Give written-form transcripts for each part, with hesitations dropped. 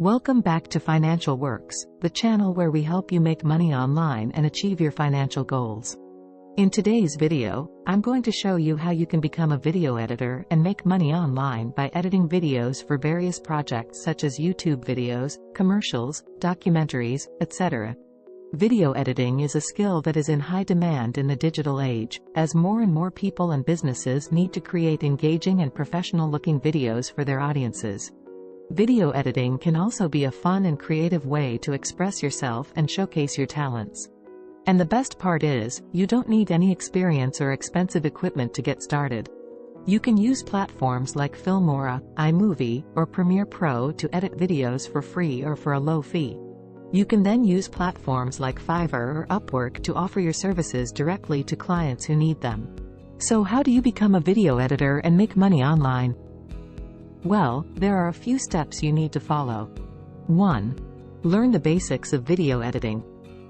Welcome back to Financial Works, the channel where we help you make money online and achieve your financial goals. In today's video, I'm going to show you how you can become a video editor and make money online by editing videos for various projects such as YouTube videos, commercials, documentaries, etc. Video editing is a skill that is in high demand in the digital age, as more and more people and businesses need to create engaging and professional-looking videos for their audiences. Video editing can also be a fun and creative way to express yourself and showcase your talents. And the best part is, you don't need any experience or expensive equipment to get started. You can use platforms like Filmora, iMovie, or Premiere Pro to edit videos for free or for a low fee. You can then use platforms like Fiverr or Upwork to offer your services directly to clients who need them. So how do you become a video editor and make money online? Well, there are a few steps you need to follow. 1. Learn the basics of video editing.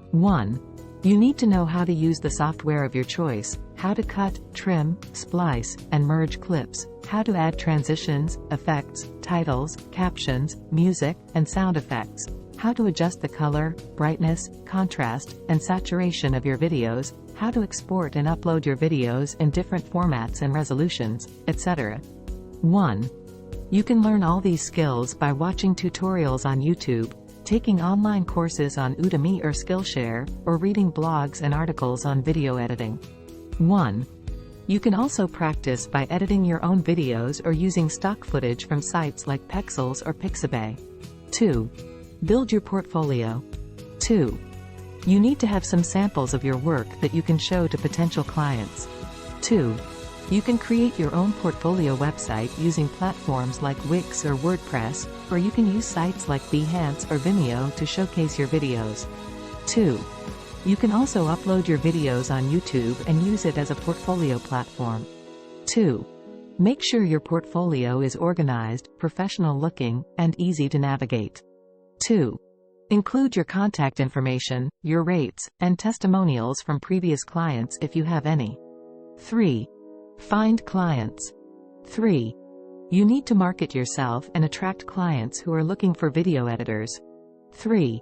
1. You need to know how to use the software of your choice, how to cut, trim, splice, and merge clips, how to add transitions, effects, titles, captions, music, and sound effects, how to adjust the color, brightness, contrast, and saturation of your videos, how to export and upload your videos in different formats and resolutions, etc. 1. You can learn all these skills by watching tutorials on YouTube, taking online courses on Udemy or Skillshare, or reading blogs and articles on video editing. 1. You can also practice by editing your own videos or using stock footage from sites like Pexels or Pixabay. 2. Build your portfolio. 2. You need to have some samples of your work that you can show to potential clients. 2. You can create your own portfolio website using platforms like Wix or WordPress, or you can use sites like Behance or Vimeo to showcase your videos. 2. You can also upload your videos on YouTube and use it as a portfolio platform. 2. Make sure your portfolio is organized, professional-looking, and easy to navigate. 2. Include your contact information, your rates, and testimonials from previous clients if you have any. 3. Find clients. 3. You need to market yourself and attract clients who are looking for video editors. 3.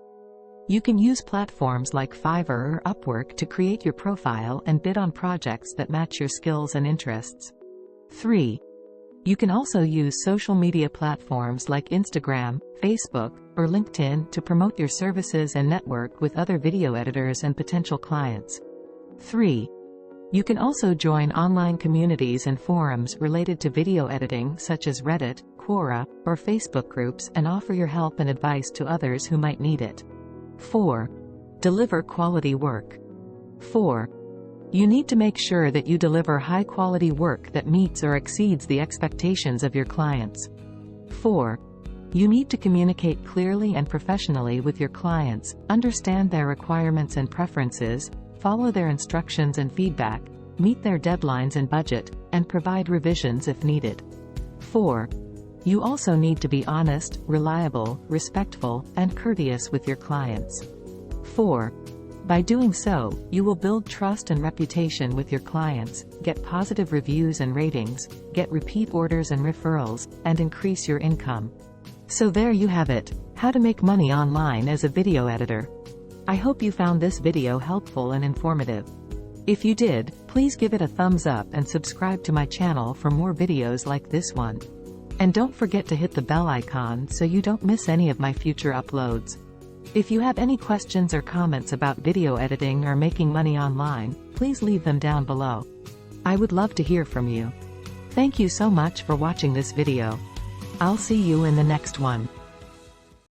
You can use platforms like Fiverr or Upwork to create your profile and bid on projects that match your skills and interests. 3. You can also use social media platforms like Instagram, Facebook, or LinkedIn to promote your services and network with other video editors and potential clients. 3. You can also join online communities and forums related to video editing such as Reddit, Quora, or Facebook groups and offer your help and advice to others who might need it. 4. Deliver quality work. 4. You need to make sure that you deliver high-quality work that meets or exceeds the expectations of your clients. 4. You need to communicate clearly and professionally with your clients, understand their requirements and preferences, follow their instructions and feedback, meet their deadlines and budget, and provide revisions if needed. 4. You also need to be honest, reliable, respectful, and courteous with your clients. 4. By doing so, you will build trust and reputation with your clients, get positive reviews and ratings, get repeat orders and referrals, and increase your income. So there you have it, how to make money online as a video editor. I hope you found this video helpful and informative. If you did, please give it a thumbs up and subscribe to my channel for more videos like this one. And don't forget to hit the bell icon so you don't miss any of my future uploads. If you have any questions or comments about video editing or making money online, please leave them down below. I would love to hear from you. Thank you so much for watching this video. I'll see you in the next one.